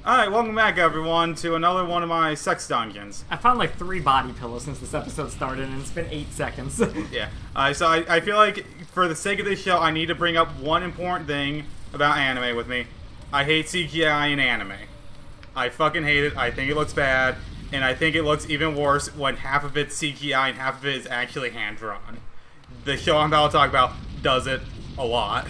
Alright, welcome back everyone to another one of my sex dungeons. I found like 3 body pillows since this episode started, and it's been 8 seconds. Yeah. So I feel like for the sake of this show, I need to bring up one important thing about anime with me. I hate CGI in anime. I fucking hate it. I think it looks bad, and I think it looks even worse when half of it's CGI and half of it is actually hand-drawn. The show I'm about to talk about does it a lot.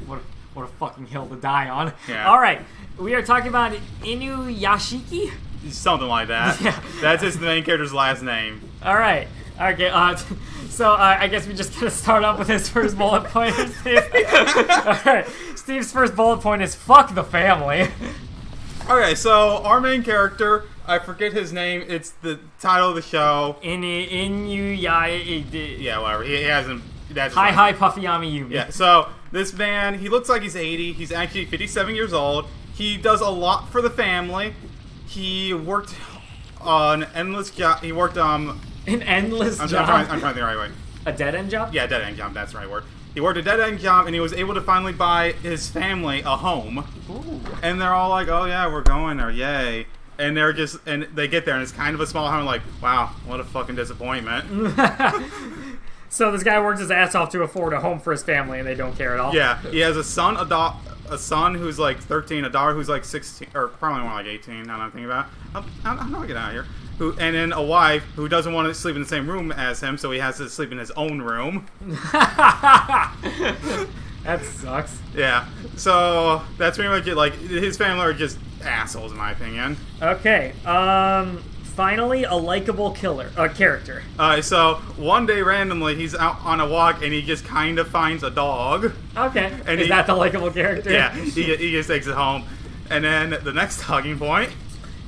What a fucking hill to die on. Yeah. Alright, we are talking about Inuyashiki? Something like that. Yeah. That's his main character's last name. Alright. Okay, I guess we just gotta start off with his first bullet point. Alright, Steve's first bullet point is fuck the family. Okay, so our main character, I forget his name, it's the title of the show. Inuyashiki. Yeah, whatever. He hasn't. That's Hi, Puffyami Yumi. Yeah, so this man, he looks like he's 80. He's actually 57 years old. He does a lot for the family. He worked on endless job. He worked An endless I'm job? trying to think the right way. A dead-end job? Yeah, dead-end job. That's the right word. He worked a dead-end job, and he was able to finally buy his family a home. Ooh. And they're all like, "Oh yeah, we're going there, yay!" And they get there, and it's kind of a small home. Like, wow, what a fucking disappointment. So this guy works his ass off to afford a home for his family, and they don't care at all? Yeah, he has a son who's like 13, a daughter who's like 16, or probably more like 18, now that I'm thinking about it. How do I get out of here? And then a wife who doesn't want to sleep in the same room as him, so he has to sleep in his own room. That sucks. Yeah, so that's pretty much it. Like, his family are just assholes, in my opinion. Okay, finally, a likable character. So one day randomly he's out on a walk and he just kind of finds a dog. Okay, and is that the likable character? Yeah, he just takes it home. And then the next talking point.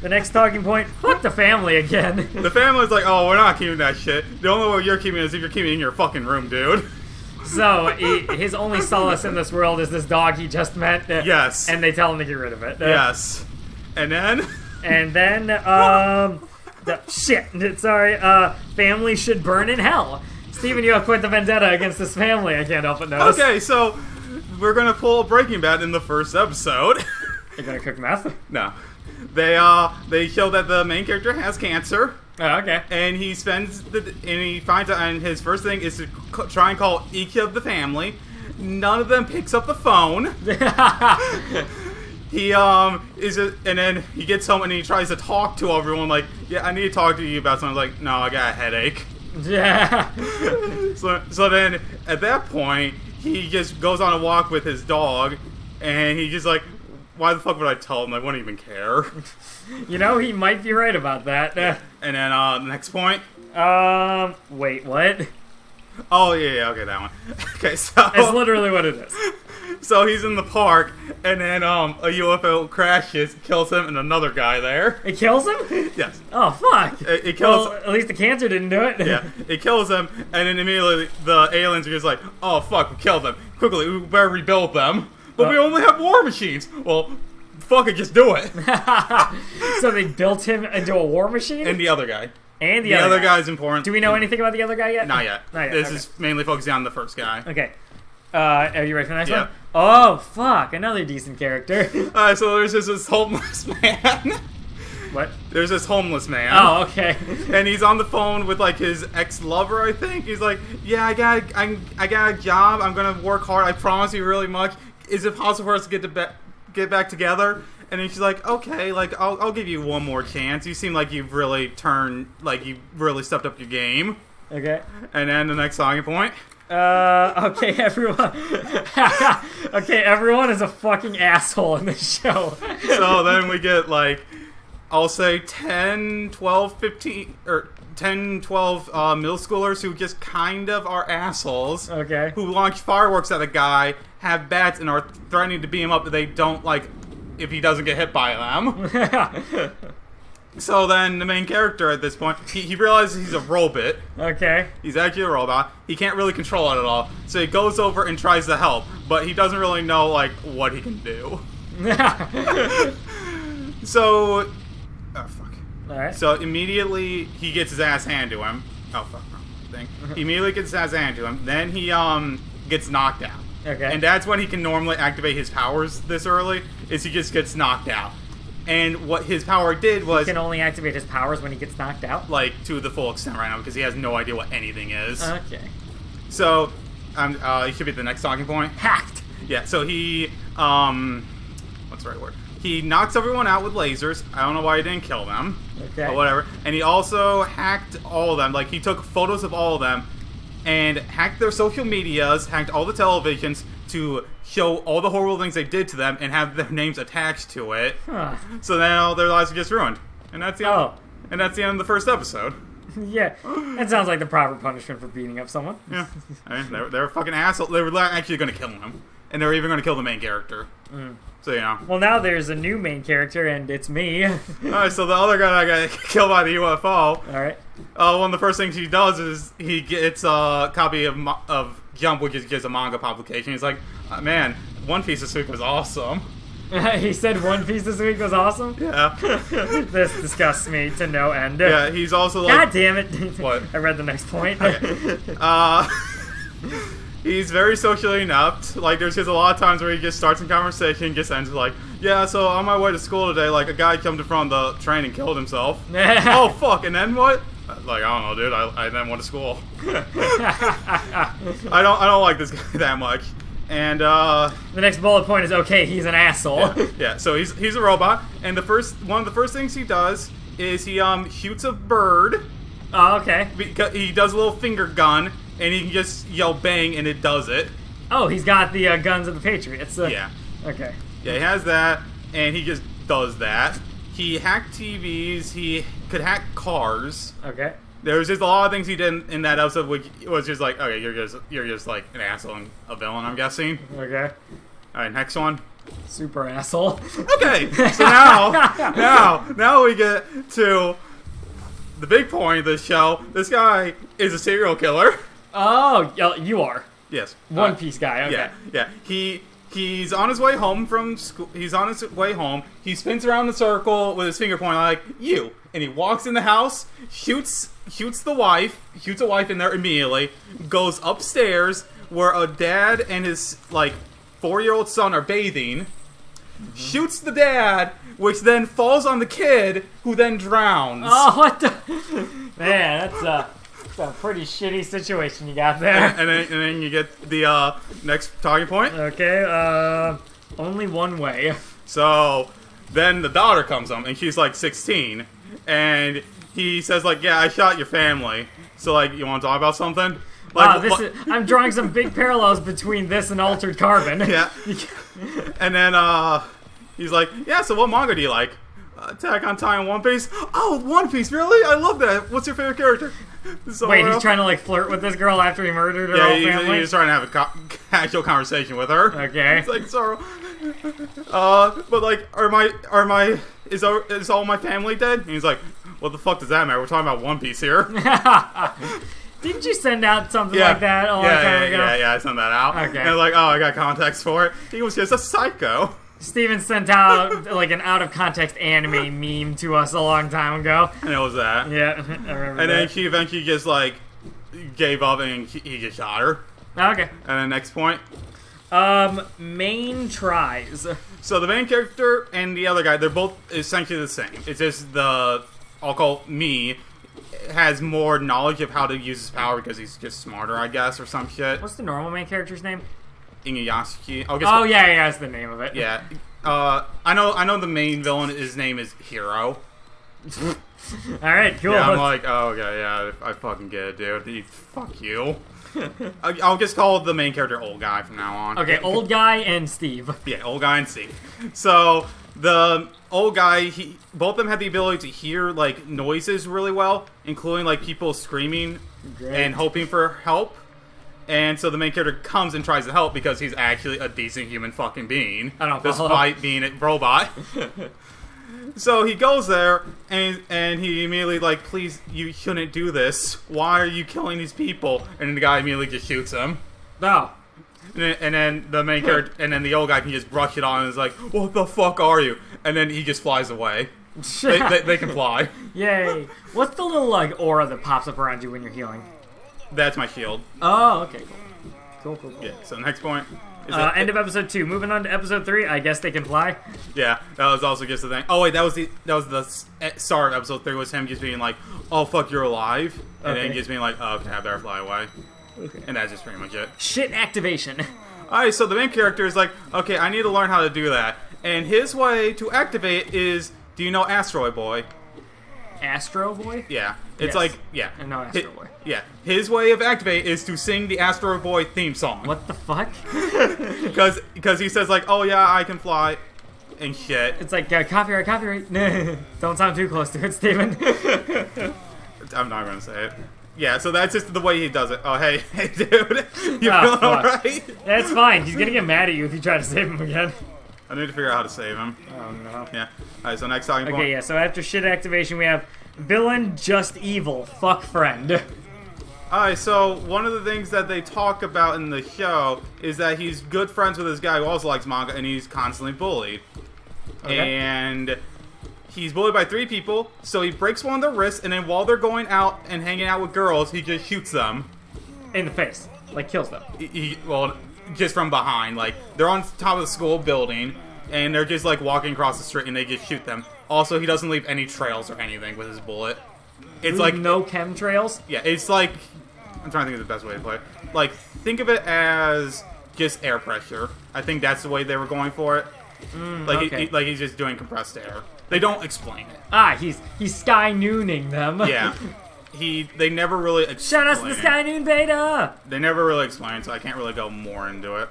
The next talking point, fuck the family again. The family's like, oh, we're not keeping that shit. The only way you're keeping it is if you're keeping it in your fucking room, dude. So, his only solace in this world is this dog he just met. Yes. And they tell him to get rid of it. Yes. And then... family should burn in hell. Steven, you have quite the vendetta against this family, I can't help but notice. Okay, so we're gonna pull Breaking Bad in the first episode. You're gonna cook meth? No. They show that the main character has cancer. Oh, okay. And he finds out, and his first thing is to try and call each of the family. None of them picks up the phone. And then he gets home and he tries to talk to everyone, like, yeah, I need to talk to you about something. Like, no, I got a headache. Yeah. So then, at that point, he just goes on a walk with his dog, and he just like, why the fuck would I tell him? I wouldn't even care. You know, he might be right about that. And then, the next point. Wait, what? Oh, yeah, okay, that one. Okay, so... That's literally what it is. So he's in the park, and then a UFO crashes, kills him, and another guy there. It kills him? Yes. Oh, fuck. It kills... Well, at least the cancer didn't do it. Yeah, it kills him, and then immediately the aliens are just like, oh, fuck, we killed them. Quickly, we better rebuild them. But we only have war machines. Well, fuck it, just do it. So they built him into a war machine? And the other guy. And the other guy's important. Do we know anything about the other guy yet? Not yet. This is mainly focusing on the first guy. Okay. Are you ready for the next one? Oh, fuck. Another decent character. So there's just this homeless man. What? There's this homeless man. Oh, okay. And he's on the phone with, like, his ex-lover, I think. He's like, yeah, I got a job. I'm going to work hard. I promise you really much. Is it possible for us to get back together? And then she's like, okay, like, I'll give you one more chance. You seem like you've really you've really stepped up your game. Okay. And then the next talking point. Okay, everyone. Okay, everyone is a fucking asshole in this show. So then we get, like, I'll say 10, 12, 15, or 10, 12 middle schoolers who just kind of are assholes. Okay. Who launch fireworks at a guy, have bats, and are threatening to beat him up if they don't, like, if he doesn't get hit by them. So then the main character at this point, he realizes he's a robot. Okay. He's actually a robot. He can't really control it at all. So he goes over and tries to help, but he doesn't really know, like, what he can do. So... Oh, fuck. Alright. So immediately he gets his ass handed to him. Oh, fuck. Wrong thing. He immediately gets his ass handed to him. Then he, gets knocked out. Okay. And that's when he can normally activate his powers this early, is he just gets knocked out. And what his power did was... He can only activate his powers when he gets knocked out? Like, to the full extent right now, because he has no idea what anything is. Okay. So, he should be the next talking point. Hacked! Yeah, so he, what's the right word? He knocks everyone out with lasers. I don't know why he didn't kill them. Okay. But whatever. And he also hacked all of them. Like, he took photos of all of them and hacked their social medias, hacked all the televisions to show all the horrible things they did to them and have their names attached to it. Huh. So now their lives get ruined. And that's the end. And that's the end of the first episode. Yeah, that sounds like the proper punishment for beating up someone. Yeah. I mean, they were fucking assholes. They were actually going to kill him. And they were even going to kill the main character. So, you know. Well, now there's a new main character, and it's me. Alright, so the other guy that got killed by the UFO. Alright. One of the first things he does is he gets a copy of Jump, which is just a manga publication. He's like, man, One Piece this week was awesome. He said One Piece this week was awesome? Yeah. This disgusts me to no end. Yeah, he's also like... God damn it. What? I read the next point. Okay. He's very socially inept. Like, there's just a lot of times where he just starts a conversation, just ends like, yeah, so on my way to school today, like, a guy came in front of the train and killed himself. Oh, fuck, and then what? Like, I don't know, dude. I then went to school. I don't like this guy that much. And, the next bullet point is, okay, he's an asshole. Yeah, so he's a robot, and one of the first things he does is he, shoots a bird. Oh, okay. Because he does a little finger gun, and he can just yell bang, and it does it. Oh, he's got the guns of the Patriots. Yeah. Okay. Yeah, he has that, and he just does that. He hacked TVs. He could hack cars. Okay. There was just a lot of things he did in that episode, which was just like, okay, you're just like an asshole and a villain, I'm guessing. Okay. All right, next one. Super asshole. Okay, so now we get to the big point of this show. This guy is a serial killer. Oh, you are. Yes. One Piece guy. Okay. Yeah. He's on his way home from school. He's on his way home. He spins around the circle with his finger pointing like you, and he walks in the house, shoots a wife in there immediately. Goes upstairs where a dad and his like 4-year-old son are bathing. Shoots the dad, which then falls on the kid, who then drowns. Oh, what the? Man, that's a pretty shitty situation you got there. And then you get the next talking point. Okay, only one way. So then the daughter comes home, and she's like 16, and he says like, yeah, I shot your family. So like, you want to talk about something? Like, wow, I'm drawing some big parallels between this and Altered Carbon. Yeah. And then he's like, yeah, so what manga do you like? Attack on Titan, One Piece. Oh, One Piece, really? I love that. What's your favorite character? Wait, he's trying to like flirt with this girl after he murdered her whole family? He's trying to have a casual conversation with her. Okay. It's like, Zoro. But like, is all my family dead? And he's like, what the fuck does that matter? We're talking about One Piece here. Didn't you send out something like that a long time ago? Yeah, I sent that out. Okay. And like, oh, I got context for it. He was just a psycho. Steven sent out like an out-of-context anime meme to us a long time ago. And it was that. Yeah, I remember And then she eventually just like gave up and he just shot her. Okay. And then next point. Main tries. So the main character and the other guy, they're both essentially the same. It's just I'll call me, has more knowledge of how to use his power because he's just smarter, I guess, or some shit. What's the normal main character's name? Inuyashiki. Oh yeah, that's the name of it. Yeah. I know the main villain, his name is Hero. Alright, cool. Yeah, I'm like, oh, okay, yeah, I fucking get it, dude. Fuck you. I'll just call the main character Old Guy from now on. Okay, Old Guy and Steve. Yeah, Old Guy and Steve. So, the Old Guy, both of them had the ability to hear, like, noises really well, including, like, people screaming and hoping for help. And so the main character comes and tries to help because he's actually a decent human fucking being. Despite being a robot. So he goes there, and he immediately like, please, you shouldn't do this. Why are you killing these people? And then the guy immediately just shoots him. No. And then the main character, and then the old guy can just brush it on and is like, what the fuck are you? And then he just flies away. They can fly. Yay. What's the little like aura that pops up around you when you're healing? That's my shield. Oh, okay, cool. Cool. Yeah, so next point. End of episode 2. Moving on to episode 3. I guess they can fly. Yeah, that was also just the thing. Oh wait, that was the start of episode 3 was him just being like, "Oh fuck, you're alive," and then just being like, "Oh, okay, I better fly away," and that's just pretty much it. Shit activation. All right, so the main character is like, "Okay, I need to learn how to do that," and his way to activate is, do you know Asteroid Boy? Astro Boy? Yeah, it's Yes. like yeah. I know Astro Boy. Yeah, his way of activate is to sing the Asteroid Boy theme song. What the fuck? Because he says like, "Oh yeah, I can fly," and shit. It's like copyright. Don't sound too close to it, Steven. I'm not gonna say it. Yeah, so that's just the way he does it. Oh hey, hey dude, you feeling fuck. alright? That's fine. He's gonna get mad at you if you try to save him again. I need to figure out how to save him. Oh no. Yeah. Alright, so next talking point. Okay, yeah. So after shit activation, we have villain just evil. Fuck friend. Alright, so one of the things that they talk about in the show is that he's good friends with this guy who also likes manga, and he's constantly bullied. Okay. And he's bullied by 3 people, so he breaks one of their wrists, and then while they're going out and hanging out with girls, he just shoots them. In the face, like kills them. Well, just from behind. Like, they're on top of the school building, and they're just, like, walking across the street, and they just shoot them. Also, he doesn't leave any trails or anything with his bullet. It's like... no chemtrails? Yeah, it's like... I'm trying to think of the best way to play it. Like, think of it as just air pressure. I think that's the way they were going for it. Like, okay. like he's just doing compressed air. They don't explain it. Ah, he's Sky Nooning them. Yeah. They never really explain Shout us to the Sky Noon Beta! They never really explain, so I can't really go more into it.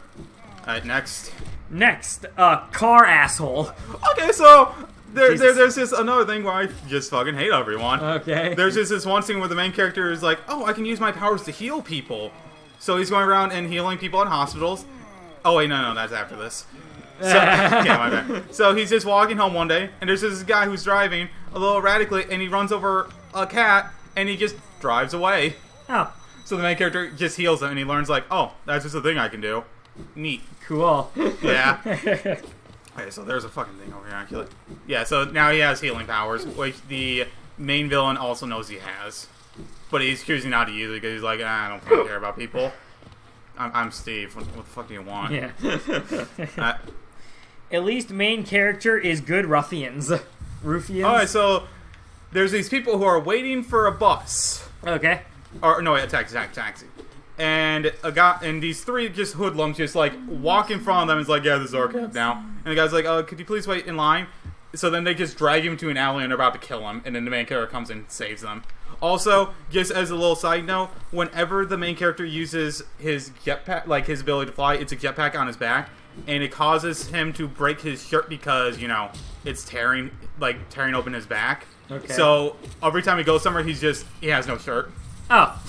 Alright, next. Next, car asshole. Okay, so there's Jesus. this another thing where I just fucking hate everyone. Okay. There's just this one scene where the main character is like, "Oh, I can use my powers to heal people." So he's going around and healing people in hospitals. Oh wait, no, that's after this. So, yeah, my bad. So he's just walking home one day, and there's this guy who's driving a little erratically, and he runs over a cat, and he just drives away. Oh, So the main character just heals him, and he learns like, "Oh, that's just a thing I can do." Neat. cool. Yeah. Okay, so there's a fucking thing over here, actually. Yeah, so now he has healing powers, which the main villain also knows he has. But he's choosing not to use it because he's like, I don't fucking care about people. I'm Steve. What the fuck do you want? Yeah. Uh, At least main character is good ruffians. Ruffians? Alright, so there's these people who are waiting for a bus. Okay. Or, no, wait, a taxi. And these 3 just hoodlums just, like, walk in front of them and is like, "Yeah, this is our cab now." And the guy's like, "Could you please wait in line?" So then they just drag him to an alley and they're about to kill him. And then the main character comes in and saves them. Also, just as a little side note, whenever the main character uses his jetpack, like his ability to fly, it's a jetpack on his back. And it causes him to break his shirt because, you know, it's tearing open his back. Okay. So every time he goes somewhere, he has no shirt. Oh.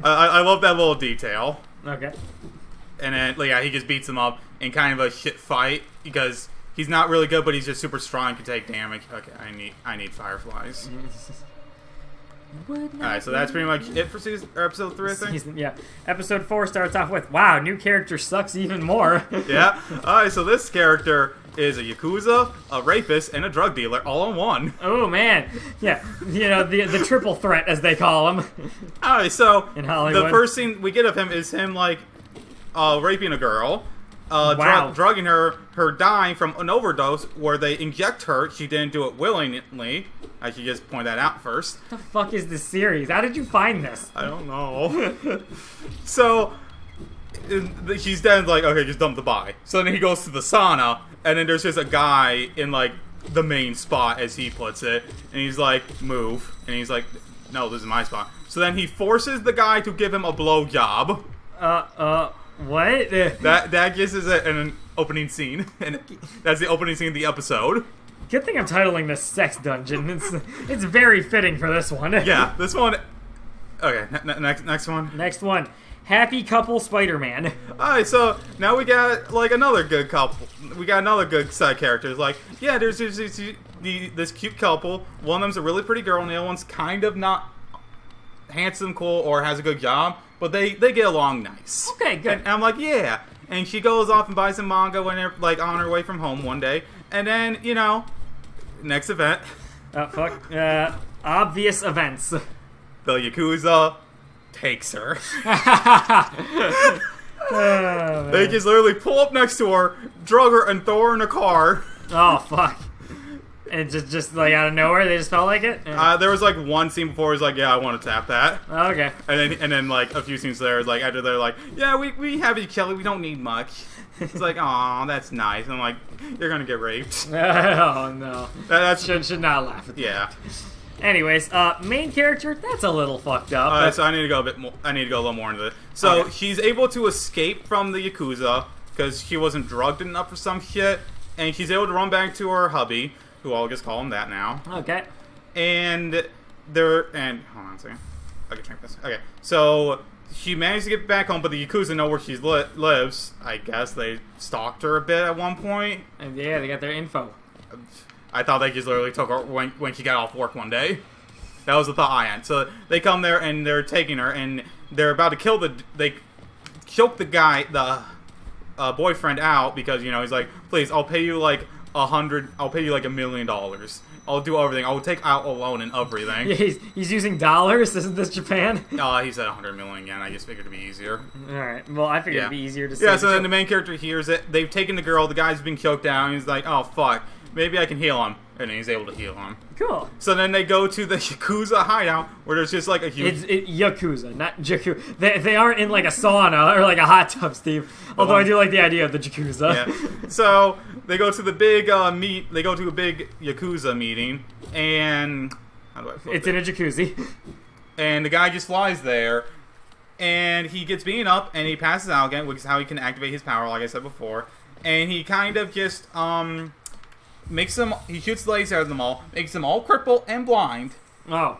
I love that little detail. Okay. And then, yeah, he just beats him up in kind of a shit fight because he's not really good, but he's just super strong and can take damage. Okay, I need fireflies. Alright, so that's pretty much it for episode 3, I think. Yeah. Episode 4 starts off with, wow, new character sucks even more. Yeah. Alright, so this character is a Yakuza, a rapist, and a drug dealer all in one. Oh, man. Yeah. You know, the triple threat, as they call him. Alright, so In Hollywood. the first scene we get of him is him, like, raping a girl. Wow. Drugging her dying from an overdose where they inject her. She didn't do it willingly. I should just point that out first. What the fuck is this series? How did you find this? I don't know. So, she's then like, okay, just dump the body. So then he goes to the sauna, and then there's just a guy in, like, the main spot, as he puts it. And he's like, move. And he's like, no, this is my spot. So then he forces the guy to give him a blowjob. What? That gives us an opening scene. And that's the opening scene of the episode. Good thing I'm titling this Sex Dungeon. It's very fitting for this one. Yeah, this one... Okay, next one. Next one. Happy Couple Spider-Man. Alright, so now we got, like, another good couple. We got another good side characters. Like, yeah, there's this cute couple. One of them's a really pretty girl, and the other one's kind of not handsome, cool, or has a good job. But they get along nice. Okay, good. And I'm like, yeah. And she goes off and buys some manga when they're, like, on her way from home one day. And then, you know, next event. Fuck. Obvious events. The Yakuza takes her. Oh, They just literally pull up next to her, drug her, and throw her in a car. Oh, fuck. And just like out of nowhere, they just felt like it? Yeah. There was like one scene before, he's like, yeah, I want to tap that. Oh, okay. And then like a few scenes there, like after they're like, yeah, we have you, Kelly, we don't need much. It's like, aw, that's nice. I'm like, you're gonna get raped. Oh, no. That's Should not laugh at that. yeah. Anyways, main character, that's a little fucked up. So I need to go a bit more. I need to go a little more into it. So Okay. she's able to escape from the Yakuza because she wasn't drugged enough for some shit, and she's able to run back to her hubby, who I'll just call him that now. Okay. And hold on a second. I can check this. Okay, so she managed to get back home, but the Yakuza know where she lives. I guess they stalked her a bit at one point. And yeah, they got their info. I thought they just literally took her when she got off work one day. That was the thought I had. So they come there and they're taking her, and they're about to kill they choke the guy, the boyfriend out because, you know, he's like, please, I'll pay you like I'll pay you like $1 million. I'll do everything. I'll take out a loan and everything. Yeah, he's using dollars. Isn't this Japan? He said 100 million again. I just figured it'd be easier. All right. Well, I figured it'd be easier to say. Yeah, so then the main character hears it. They've taken the girl. The guy's been choked down. He's like, oh, fuck. Maybe I can heal him. And he's able to heal him. Cool. So then they go to the Yakuza hideout where there's just like a huge... It's Yakuza, not Jaku. They aren't in like a sauna or like a hot tub, Steve. Although I do like the idea of the Jakuza. Yeah. So they go to the big They go to a big Yakuza meeting, and how do I put It's it? in a jacuzzi. And the guy just flies there, and he gets beaten up, and he passes out again, which is how he can activate his power, like I said before. And he kind of just he shoots the lights out of them all, makes them all crippled and blind. Oh.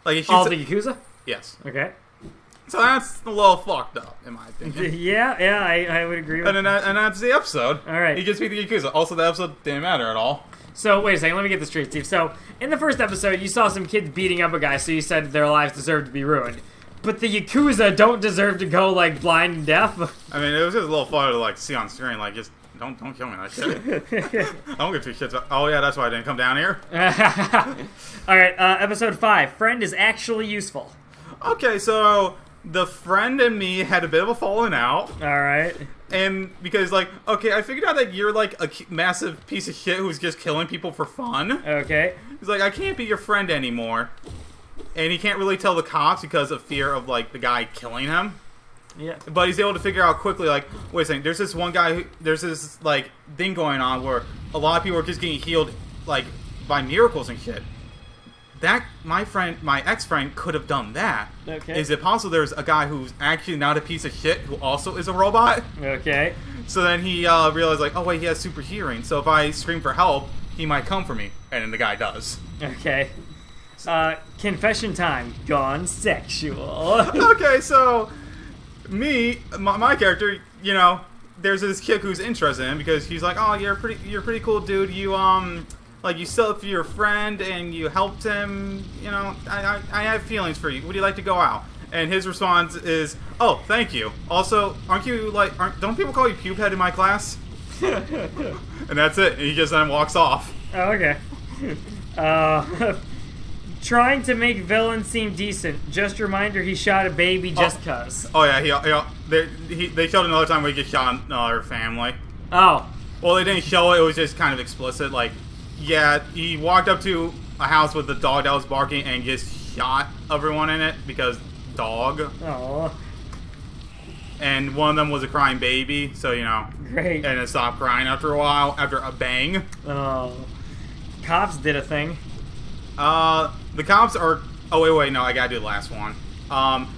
Like he shoots All the Yakuza? yes. Okay. So that's a little fucked up, in my opinion. Yeah, I would agree with And that's the episode. All right. He gets beat the Yakuza. Also, the episode didn't matter at all. So, wait a second, let me get this straight, Steve. So, in the first episode, you saw some kids beating up a guy, so you said their lives deserve to be ruined. But the Yakuza don't deserve to go, like, blind and deaf? I mean, it was just a little fun to, like, see on screen, like, just don't kill me that shit. I don't give two shits about... Oh, yeah, that's why I didn't come down here. Alright, episode 5. Friend is actually useful. Okay, so the friend and me had a bit of a falling out. Alright. And because, like, okay, I figured out that you're, like, a massive piece of shit who's just killing people for fun. Okay. He's like, I can't be your friend anymore. And he can't really tell the cops because of fear of, like, the guy killing him. Yeah. But he's able to figure out quickly, like, wait a second, there's this one guy, there's this, like, thing going on where a lot of people are just getting healed, like, by miracles and shit. That, my ex-friend could have done that. Okay. Is it possible there's a guy who's actually not a piece of shit who also is a robot? Okay. So then he realized, like, oh wait, he has super hearing, so if I scream for help, he might come for me. And then the guy does. Okay. Confession time. Gone sexual. Okay, so my character, you know, there's this kid who's interested in him because he's like, oh, you're a pretty cool dude. You like, you stood up for your friend and you helped him. You know, I have feelings for you. Would you like to go out? And his response is, oh, thank you. Also, don't people call you pube head in my class? And that's it. And he just then walks off. Oh, okay. Trying to make villain seem decent. Just a reminder, he shot a baby just cuz. Oh yeah, they showed another time where he gets shot another family. Oh. Well, they didn't show it. It was just kind of explicit. Like, yeah, he walked up to a house with the dog that was barking and just shot everyone in it because dog. Oh. And one of them was a crying baby, so, you know. Great. And it stopped crying after a while, after a bang. Oh. Cops did a thing. The cops are... Oh, wait, no, I gotta do the last one.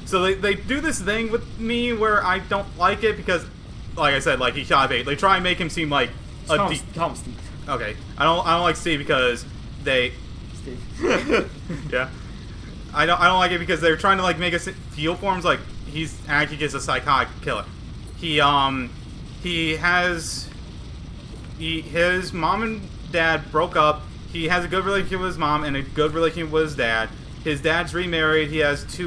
So they do this thing with me where I don't like it because, like I said, like, he shot a baby. They try and make him seem like a... Call him Steve. Okay. I don't like Steve because they... Steve. Yeah. I don't like it because they're trying to, like, make us feel for him. Like, he's actually just a psychotic killer. His mom and dad broke up. He has a good relationship with his mom and a good relationship with his dad. His dad's remarried. He has he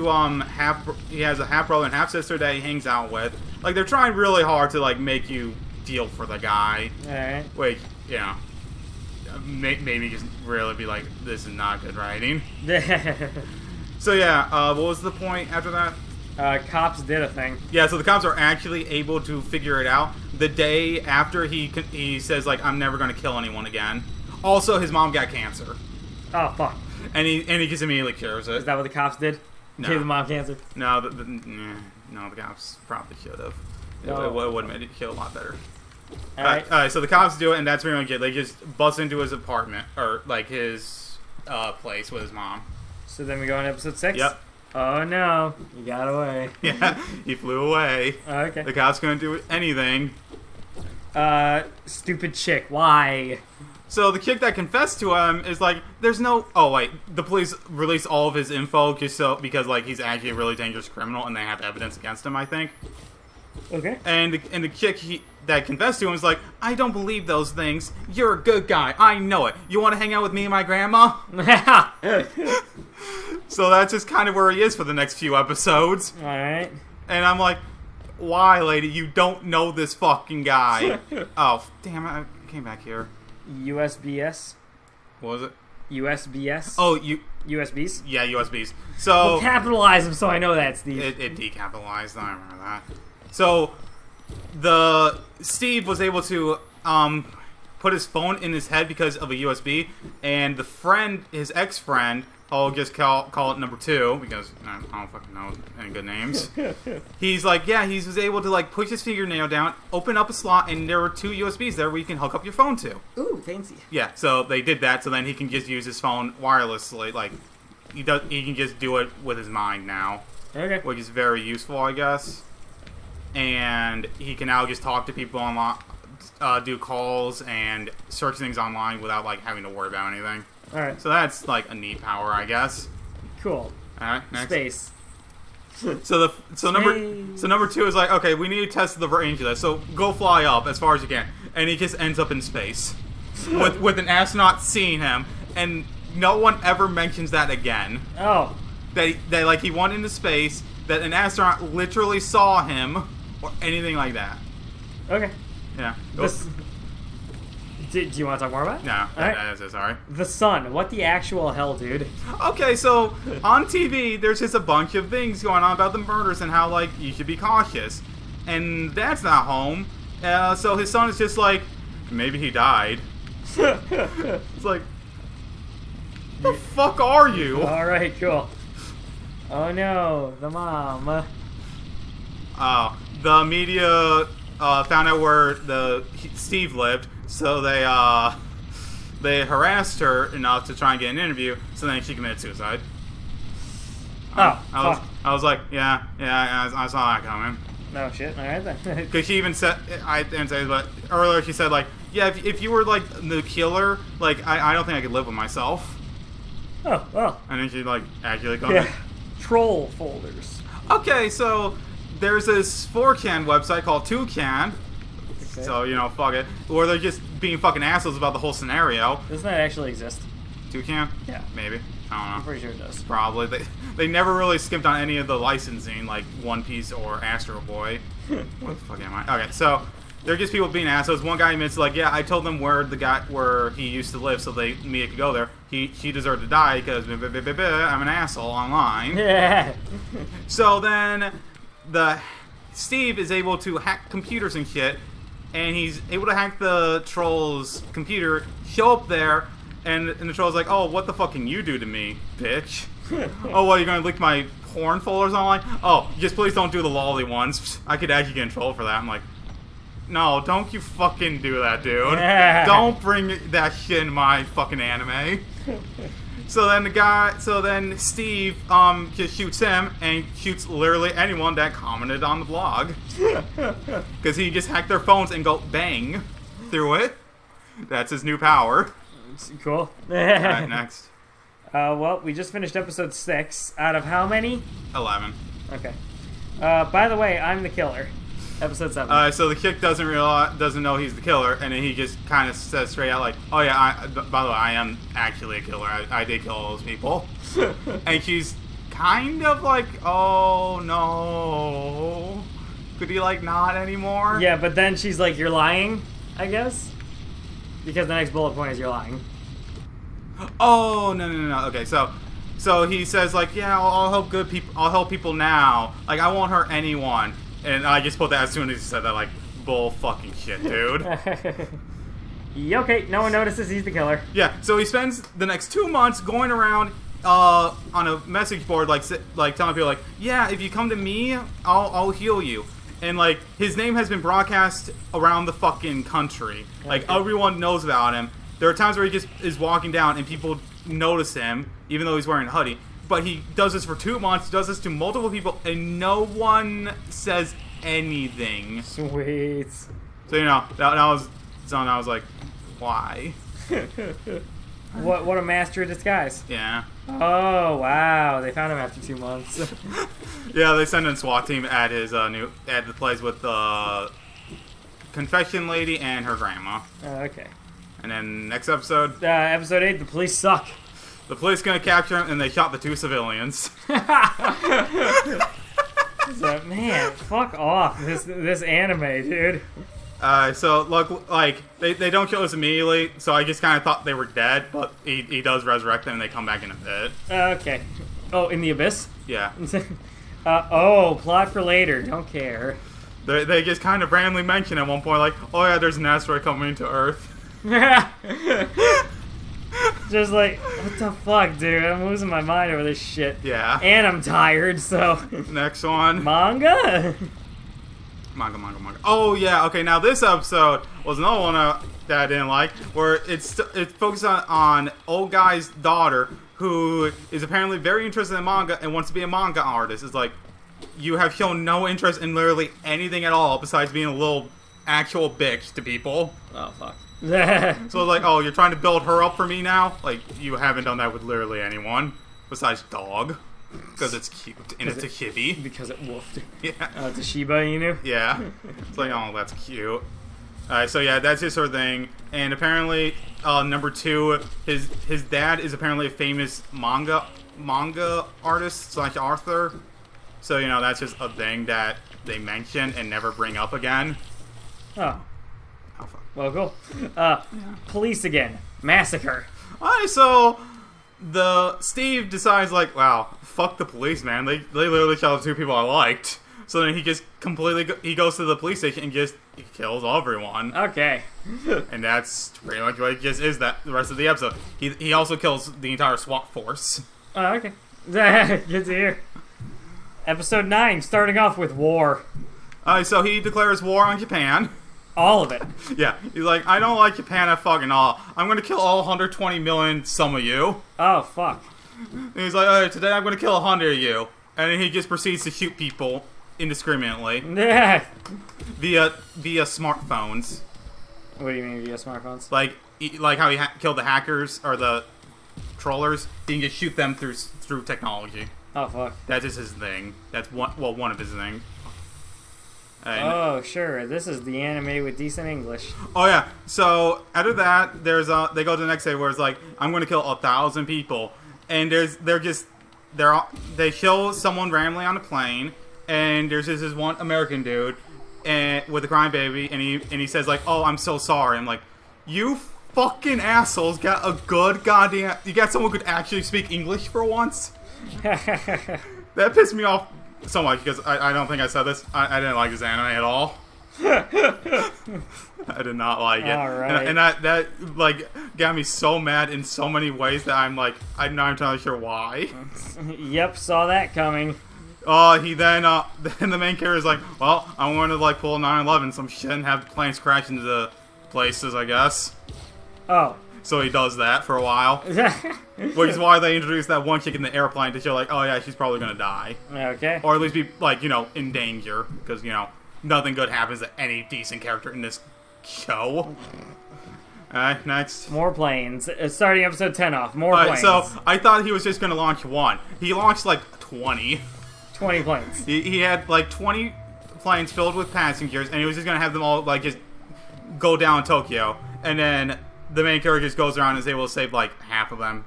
has a half brother and half sister that he hangs out with. Like, they're trying really hard to, like, make you feel for the guy. Alright. Wait, yeah. Maybe just really be like, this is not good writing. So yeah, what was the point after that? Cops did a thing. Yeah, so the cops are actually able to figure it out the day after he says, like, I'm never going to kill anyone again. Also, his mom got cancer. Oh, fuck. And he just immediately cures it. Is that what the cops did? No. Gave the mom cancer? No, the cops probably should have. No. It would have made it kill a lot better. Alright. So the cops do it, and that's pretty much it. They just bust into his apartment, or, like, his place with his mom. So then we go on episode 6? Yep. Oh no, you got away. Yeah, he flew away. Okay. The cops couldn't do anything. Stupid chick, why? So the chick that confessed to him is like, there's no... Oh, wait. The police released all of his info because, like, he's actually a really dangerous criminal, and they have evidence against him, I think. Okay. And the chick that confessed to him was like, I don't believe those things. You're a good guy. I know it. You want to hang out with me and my grandma? So that's just kind of where he is for the next few episodes. Alright. And I'm like, why, lady? You don't know this fucking guy. Oh, damn it. I came back here. USBS? What was it? USBS? Oh, USBs? Yeah, USBs. So... Well, capitalize them so I know that, Steve. It decapitalized. I remember that. So, Steve was able to put his phone in his head because of a USB, and his ex-friend, I'll just call it number 2 because I don't fucking know any good names. He's like, yeah, he was able to like push his fingernail down, open up a slot, and there were 2 USBs there where you can hook up your phone to. Ooh, fancy. Yeah, so they did that, so then he can just use his phone wirelessly. Like, he can just do it with his mind now. Okay. Which is very useful, I guess. And he can now just talk to people online, do calls, and search things online without like having to worry about anything. Alright. So that's like a neat power, I guess. Cool. Alright, next. Space. So number 2 is like, okay, we need to test the range of this. So go fly up as far as you can, and he just ends up in space with an astronaut seeing him, and no one ever mentions that again. Oh. That like he went into space, that an literally saw him, or anything like that. Okay. Yeah. Do you want to talk more about it? No. Alright. Sorry. The sun. What the actual hell, dude? Okay, so on TV, there's just a bunch of things going on about the murders and how, like, you should be cautious. And Dad's not home. So his son is just like, maybe he died. It's like, the fuck are you? Alright, cool. Oh no, the mom. The media found out where Steve lived, so they harassed her enough to try and get an interview, so then she committed suicide. I was like, yeah, I saw that coming. No shit, alright then. Because she even said, I didn't say this, but earlier she said, like, yeah, if you were, like, the killer, like, I don't think I could live with myself. Oh, well. And then she, like, actually commented. Yeah. Troll folders. Okay, so there's this 4chan website called 2chan. Okay. So, you know, fuck it. Or they're just being fucking assholes about the whole scenario. Doesn't that actually exist? Toucan? Yeah. Maybe. I don't know. I'm pretty sure it does. Probably. They never really skipped on any of the licensing, like One Piece or Astro Boy. What the fuck am I? Okay, so they're just people being assholes. One guy admits, like, yeah, I told them where he used to live so Mia could go there. He deserved to die because I'm an asshole online. Yeah. So then Steve is able to hack computers and shit, and he's able to hack the troll's computer, show up there, and the troll's like, oh, what the fuck can you do to me, bitch? Oh, what, you're gonna leak my porn folders online? Oh, just please don't do the lolly ones. I could actually get in trouble for that. I'm like, no, don't you fucking do that, dude. Yeah. Don't bring that shit in my fucking anime. So then Steve just shoots him and shoots literally anyone that commented on the blog. Because he just hacked their phones and go bang through it. That's his new power. Cool. Alright, next. Well, we just finished episode 6 out of how many? 11. Okay. By the way, I'm the killer. Episode 7. So the chick doesn't know he's the killer, and then he just kind of says straight out like, "Oh yeah, by the way, I am actually a killer. I did kill all those people." And she's kind of like, "Oh no, could he like not anymore?" Yeah, but then she's like, "You're lying," I guess, because the next bullet point is you're lying. Oh no. Okay, so So he says like, yeah, I'll help good people. I'll help people now. Like I won't hurt anyone. And I just put that as soon as he said that, like, bull fucking shit, dude. Okay, no one notices he's the killer. Yeah. So he spends the next 2 months going around on a message board, like telling people like, yeah, if you come to me, I'll heal you. And like his name has been broadcast around the fucking country. Like everyone knows about him. There are times where he just is walking down and people notice him, even though he's wearing a hoodie. But he does this for 2 months, does this to multiple people, and no one says anything. Sweet. So you know that was something I was like, why? What a master of disguise. Yeah. Oh wow, they found him after 2 months. Yeah, they send in SWAT team at his at the place with the confession lady and her grandma. Okay. And then next episode, episode 8, the police suck. The police gonna capture him, and they shot the 2 civilians. So, man, fuck off this anime, dude. So look, like they don't kill us immediately, so I just kind of thought they were dead, but he does resurrect them, and they come back in a bit. Okay. Oh, in the abyss? Yeah. Oh, plot for later. Don't care. They just kind of randomly mention at one point, like, oh yeah, there's an asteroid coming to Earth. Just like, what the fuck, dude? I'm losing my mind over this shit. Yeah. And I'm tired, so. Next one. Manga? Manga. Oh yeah, okay. Now this episode was another one that I didn't like, where it's focused on old guy's daughter who is apparently very interested in manga and wants to be a manga artist. It's like, you have shown no interest in literally anything at all besides being a little actual bitch to people. Oh fuck. So like, oh, you're trying to build her up for me now? Like, you haven't done that with literally anyone besides dog, because it's cute and it's a chibi. Because it woofed. Yeah. It's a Shiba Inu. Yeah. It's like, oh, that's cute. So yeah, that's his sort of thing. And apparently, number 2, his dad is apparently a famous manga artist / author. So you know, that's just a thing that they mention and never bring up again. Oh. Oh fuck. Well, cool. Police again. Massacre. Alright, so Steve decides like, wow, fuck the police, man. They literally shot the 2 people I liked. So then he just completely he goes to the police station and just kills everyone. Okay. And that's pretty much what it just is that the rest of the episode. He also kills the entire SWAT force. Oh, okay. Good to hear. Episode 9, starting off with war. Alright, so he declares war on Japan. All of it. Yeah, he's like, I don't like Japan at fucking all. I'm gonna kill all 120 million some of you. Oh, fuck. And he's like, alright, today I'm gonna kill 100 of you. And then he just proceeds to shoot people indiscriminately. Yeah. Via smartphones. What do you mean via smartphones? Like how he killed the hackers, or the trollers. He can just shoot them through technology. Oh, fuck. That is his thing. That's one of his things. Oh, sure. This is the anime with decent English. Oh yeah. So after that, there's they go to the next day where it's like, I'm going to kill 1,000 people, and they kill someone randomly on a plane, and there's just this one American dude, and with a crying baby, and he says like, oh, I'm so sorry. I'm like, you fucking assholes got a good goddamn. You got someone who could actually speak English for once. That pissed me off so much because I don't think I said this. I didn't like this anime at all. I did not like it. All right. And that like got me so mad in so many ways that I'm like, I'm not entirely sure why. Yep, saw that coming. He then the main character is like, well, I'm going to like pull a 9/11 some shit and have the planes crash into the places, I guess. Oh. So he does that for a while. Which is why they introduced that one chick in the airplane to show like, oh yeah, she's probably gonna die. Okay. Or at least be like, you know, in danger. Because, you know, nothing good happens to any decent character in this show. Alright, next. More planes. Starting episode 10 off. More planes. So I thought he was just gonna launch one. He launched like 20. 20 planes. He had like 20 planes filled with passengers, and he was just gonna have them all like just go down Tokyo. And then the main character just goes around and is able to save like half of them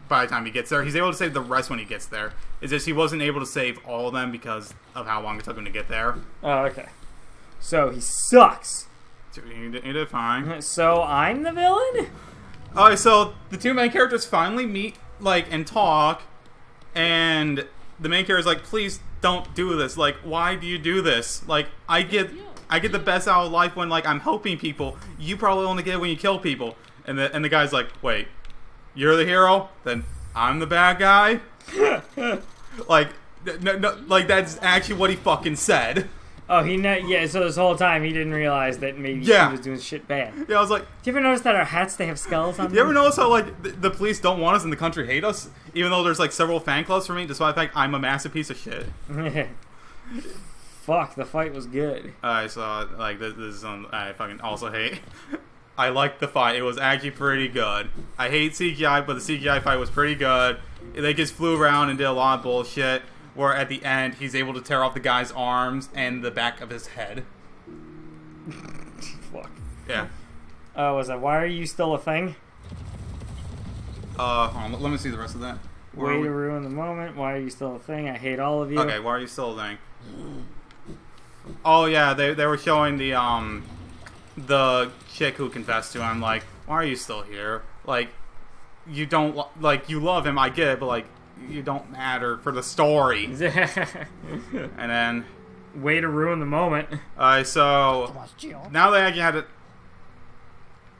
by the time he gets there. He's able to save the rest when he gets there. It's just he wasn't able to save all of them because of how long it took him to get there. Oh, okay. So he sucks. He did fine. So I'm the villain? Alright, so the 2 main characters finally meet, like, and talk, And the main character is like, please don't do this. Like, why do you do this? Like, I get the best out of life when, like, I'm helping people. You probably only get it when you kill people. And the guy's like, wait, you're the hero? Then I'm the bad guy? Like, no, like, that's actually what he fucking said. Oh, so this whole time he didn't realize that maybe he was doing shit bad. Yeah, I was like... Do you ever notice that our hats, they have skulls on them? You ever notice how, like, the police don't want us and the country hate us? Even though there's, like, several fan clubs for me, despite the fact I'm a massive piece of shit. Fuck, the fight was good. I saw, like, this is something I fucking also hate. I liked the fight. It was actually pretty good. I hate CGI, but the CGI fight was pretty good. They just flew around and did a lot of bullshit. Where at the end, he's able to tear off the guy's arms and the back of his head. Fuck. Yeah. Was that, why are you still a thing? Hold on, let me see the rest of that. Way to ruin the moment. Why are you still a thing? I hate all of you. Okay, why are you still a thing? Oh yeah, they were showing the chick who confessed to him, like, why are you still here? Like, you don't, like, you love him, I get it, but, like, you don't matter for the story. And then... Way to ruin the moment. So... Now they actually had it...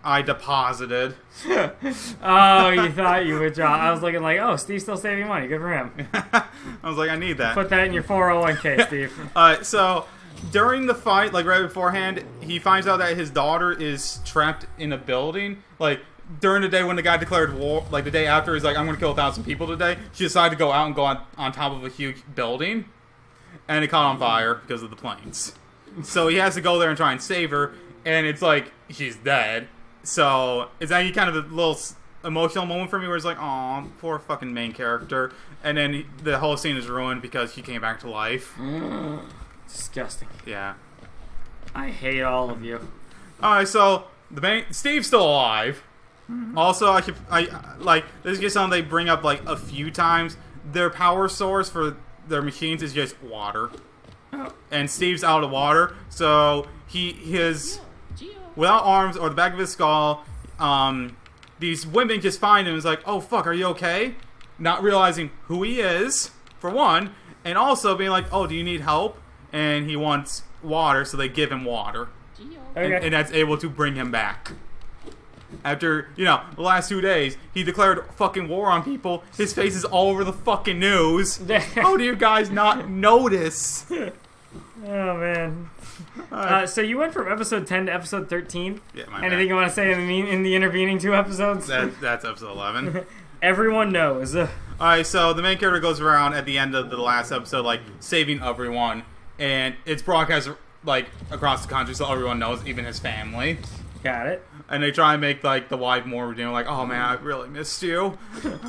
I deposited. Oh, you thought you would drop. I was looking like, oh, Steve's still saving money. Good for him. I was like, I need that. Put that in your 401k, Steve. So... During the fight, like right beforehand, he finds out that his daughter is trapped in a building. Like, during the day when the guy declared war, like the day after, he's like, I'm going to kill 1,000 people today. She decided to go out and go on top of a huge building. And it caught on fire because of the planes. So he has to go there and try and save her. And it's like, she's dead. So it's actually kind of a little emotional moment for me where it's like, aw, poor fucking main character. And then the whole scene is ruined because she came back to life. Disgusting. Yeah. I hate all of you. Alright, so Steve's still alive. Also, I like, this is something they bring up like a few times. Their power source for their machines is just water. And Steve's out of water, so his without arms or the back of his skull, these women just find him and is like, oh fuck, are you okay? Not realizing who he is, for one, and also being like, oh, do you need help? And he wants water, so they give him water. Okay. And that's able to bring him back. After, the last 2 days, he declared fucking war on people. His face is all over the fucking news. How do you guys not notice? Oh, man. So you went from episode 10 to episode 13? Yeah, Anything you want to say in the intervening 2 episodes? That's episode 11. Everyone knows. Alright, so the main character goes around at the end of the last episode, like, saving everyone. And it's broadcast, like, across the country so everyone knows, even his family. Got it. And they try and make, like, the wife more redeemable. Like, oh, man, I really missed you.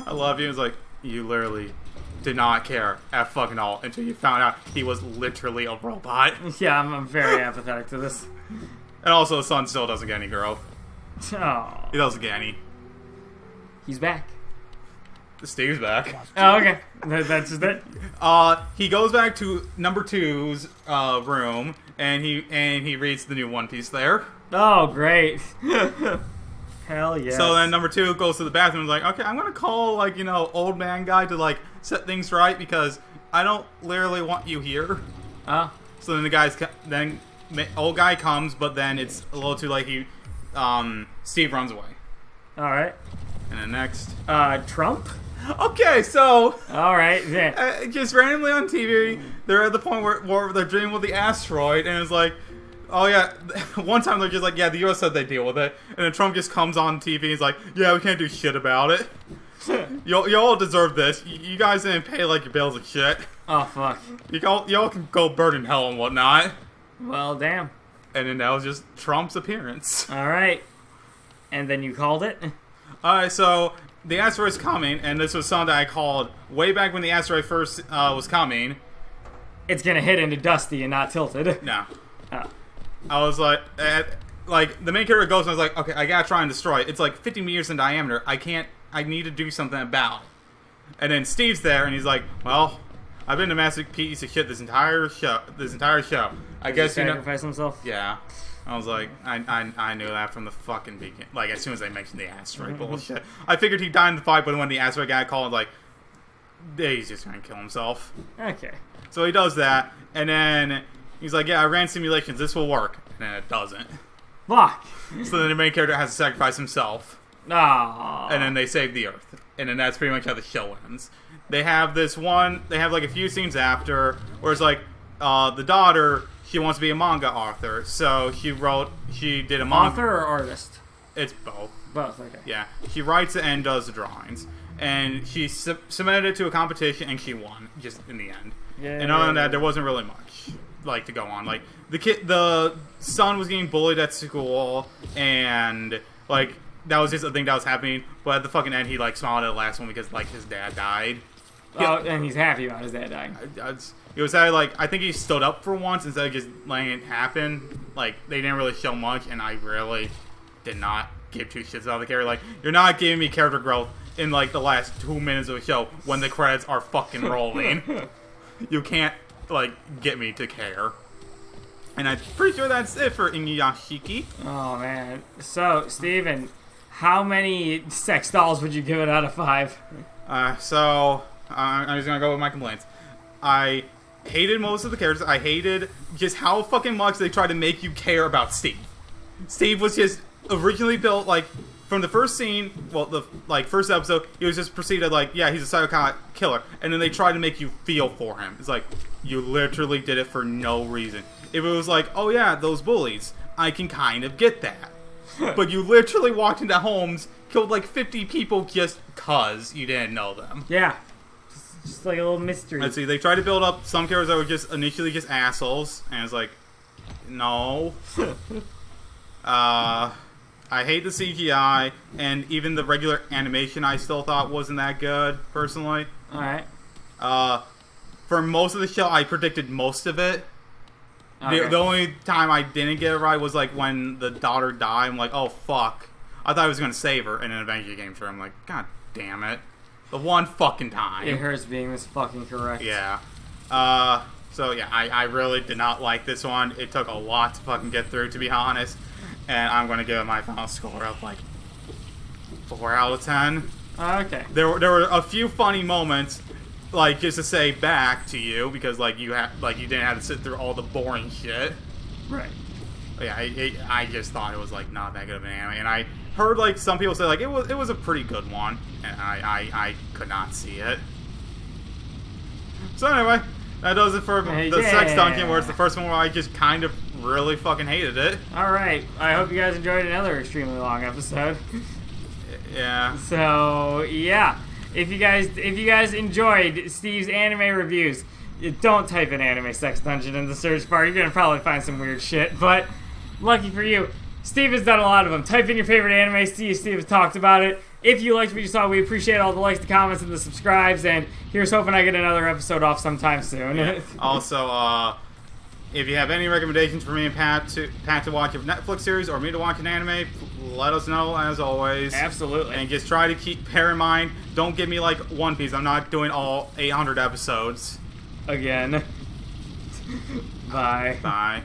I love you. It's like, you literally did not care at fucking all until you found out he was literally a robot. Yeah, I'm very apathetic to this. And also, the son still doesn't get any growth. Oh. He doesn't get any. He's back. Steve's back. Oh, okay. That's just it. He goes back to number 2's room, and he reads the new One Piece there. Oh, great. Hell yes. So then number 2 goes to the bathroom and is like, okay, I'm gonna call, like, old man guy to, like, set things right because I don't literally want you here. So then old guy comes, but then it's a little too late. Steve runs away. Alright. And then next. Trump? Okay, so... Alright, yeah. Just randomly on TV, they're at the point where they're dealing with the asteroid, and it's like, oh yeah, one time they're just like, yeah, the US said they deal with it, and then Trump just comes on TV and he's like, yeah, we can't do shit about it. You all deserve this. You guys didn't pay, like, your bills and shit. Oh, fuck. Y'all can go burn in hell and whatnot. Well, damn. And then that was just Trump's appearance. Alright. And then you called it? Alright, so... The asteroid's coming, and this was something that I called way back when the asteroid first was coming. It's gonna hit into Dusty and not Tilted. No. Oh. I was like, the main character goes and I was like, okay, I gotta try and destroy it. It's like 50 meters in diameter. I need to do something about it. And then Steve's there, and he's like, well, I've been a massive piece of shit this entire show. I guess he sacrifice himself? Yeah. I was like, I knew that from the fucking beginning. Like, as soon as they mentioned the asteroid bullshit. I figured he'd die in the fight, but when the asteroid guy called, like, he's just gonna kill himself. Okay. So he does that, and then he's like, yeah, I ran simulations, this will work. And then it doesn't. Fuck. So then the main character has to sacrifice himself. Aww. And then they save the Earth. And then that's pretty much how the show ends. They have like a few scenes after, where it's like, the daughter, she wants to be a manga author. So she did a manga. Author or artist? It's both. Both, okay. Yeah. She writes it and does the drawings. And she submitted it to a competition and she won, just in the end. Yeah. And other than that, there wasn't really much, to go on. Like, the son was getting bullied at school, and, that was just a thing that was happening. But at the fucking end, he, smiled at the last one because, his dad died. Oh, and he's happy about his dad dying. It was that, I think he stood up for once instead of just letting it happen. They didn't really show much, and I really did not give two shits about the character. You're not giving me character growth in, the last 2 minutes of the show when the credits are fucking rolling. You can't, get me to care. And I'm pretty sure that's it for Inuyashiki. Oh, man. So, Steven, how many sex dolls would you give it out of 5? I'm just gonna go with my complaints. I hated most of the characters. I hated just how fucking much they tried to make you care about Steve. Steve was just originally built, from the first scene, the first episode, he was just proceeded yeah, he's a psychotic killer, and then they tried to make you feel for him. It's you literally did it for no reason. If it was oh yeah, those bullies, I can kind of get that. But you literally walked into homes, killed 50 people just cause you didn't know them. Yeah. Just a little mystery. Let's see, they tried to build up some characters that were just initially just assholes, and it's no. I hate the CGI, and even the regular animation I still thought wasn't that good, personally. Alright. For most of the show, I predicted most of it. Okay. The only time I didn't get it right was when the daughter died. I'm oh fuck. I thought I was going to save her, and then eventually came through. I'm god damn it. The one fucking time. It hurts being this fucking correct. Yeah. So yeah, I really did not like this one. It took a lot to fucking get through, to be honest. And I'm going to give it my final score of 4 out of 10. Okay. There were a few funny moments, just to say back to you, because you didn't have to sit through all the boring shit. Right. But yeah, I just thought it was not that good of an anime, and I heard some people say it was a pretty good one, and I could not see it. So anyway, that does it for the Sex Dungeon, where it's the first one where I just kind of really fucking hated it. Alright, I hope you guys enjoyed another extremely long episode. Yeah. So, yeah. If you guys enjoyed Steve's anime reviews, don't type in Anime Sex Dungeon in the search bar. You're going to probably find some weird shit, but lucky for you, Steve has done a lot of them. Type in your favorite anime, Steve has talked about it. If you liked what you saw, we appreciate all the likes, the comments, and the subscribes, and here's hoping I get another episode off sometime soon. Yeah. Also, if you have any recommendations for me and Pat to watch a Netflix series or me to watch an anime, let us know, as always. Absolutely. And just try to bear in mind, don't give me One Piece. I'm not doing all 800 episodes. Again. Bye. Bye.